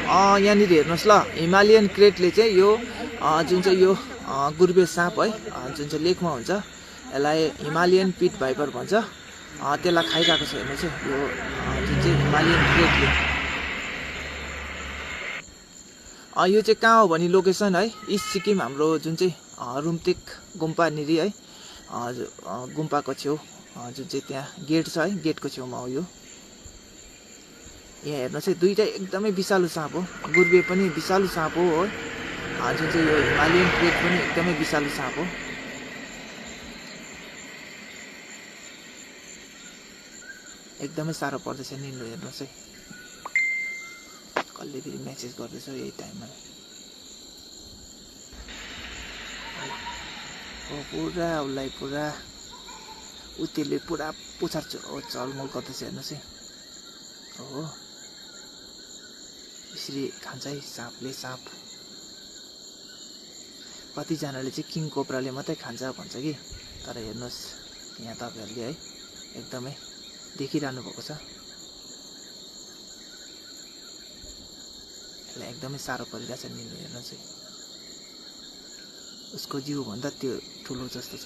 यहाँनिर हेर्नुहोस् ल, हिमालयन क्रेटले चाहिँ यो जुन चाहिँ यो गुर्बे साँप है, जुन चाहिँ लेकमा हुन्छ, यसलाई हिमालयन पिट भाइपर भन्छ, त्यसलाई खाइरहेको छ। हेर्नुहोस् है, यो जुन चाहिँ हिमालयन क्रेटले। यो चाहिँ कहाँ हो भने लोकेसन है, इस्ट सिक्किम हाम्रो जुन चाहिँ रुम्तेक गुम्पा निरी है, गुम्पाको छेउ जुन चाहिँ त्यहाँ गेट छ है, गेटको छेउमा हो यो। यहाँ हेर्नुहोस् है, दुईटा एकदमै विषालु साँप हो। गुर्बे पनि विषालु साँप हो, जुन चाहिँ यो हिमालयन क्रेट पनि एकदमै विषालु साँप हो। एकदमै साह्रो पर्दैछ निल्नु। हेर्नुहोस् है, कसले फेरि मेसेज गर्दैछ यही टाइममा। पुरा उसलाई पुरा त्यसले पुरा पुछार चलमल गर्दैछ। हेर्नुहोस् है, हो यसरी खान्छ है साँपले। साँप कतिजनाले चाहिँ किङ कोब्राले मात्रै खान्छ भन्छ कि, तर हेर्नुहोस् यहाँ तपाईँहरूले है एकदमै देखिरहनु भएको छ। यसलाई एकदमै साह्रो परिरहेछ निल्नु। हेर्नुहोस् है, उसको जिउभन्दा त्यो ठुलो जस्तो छ।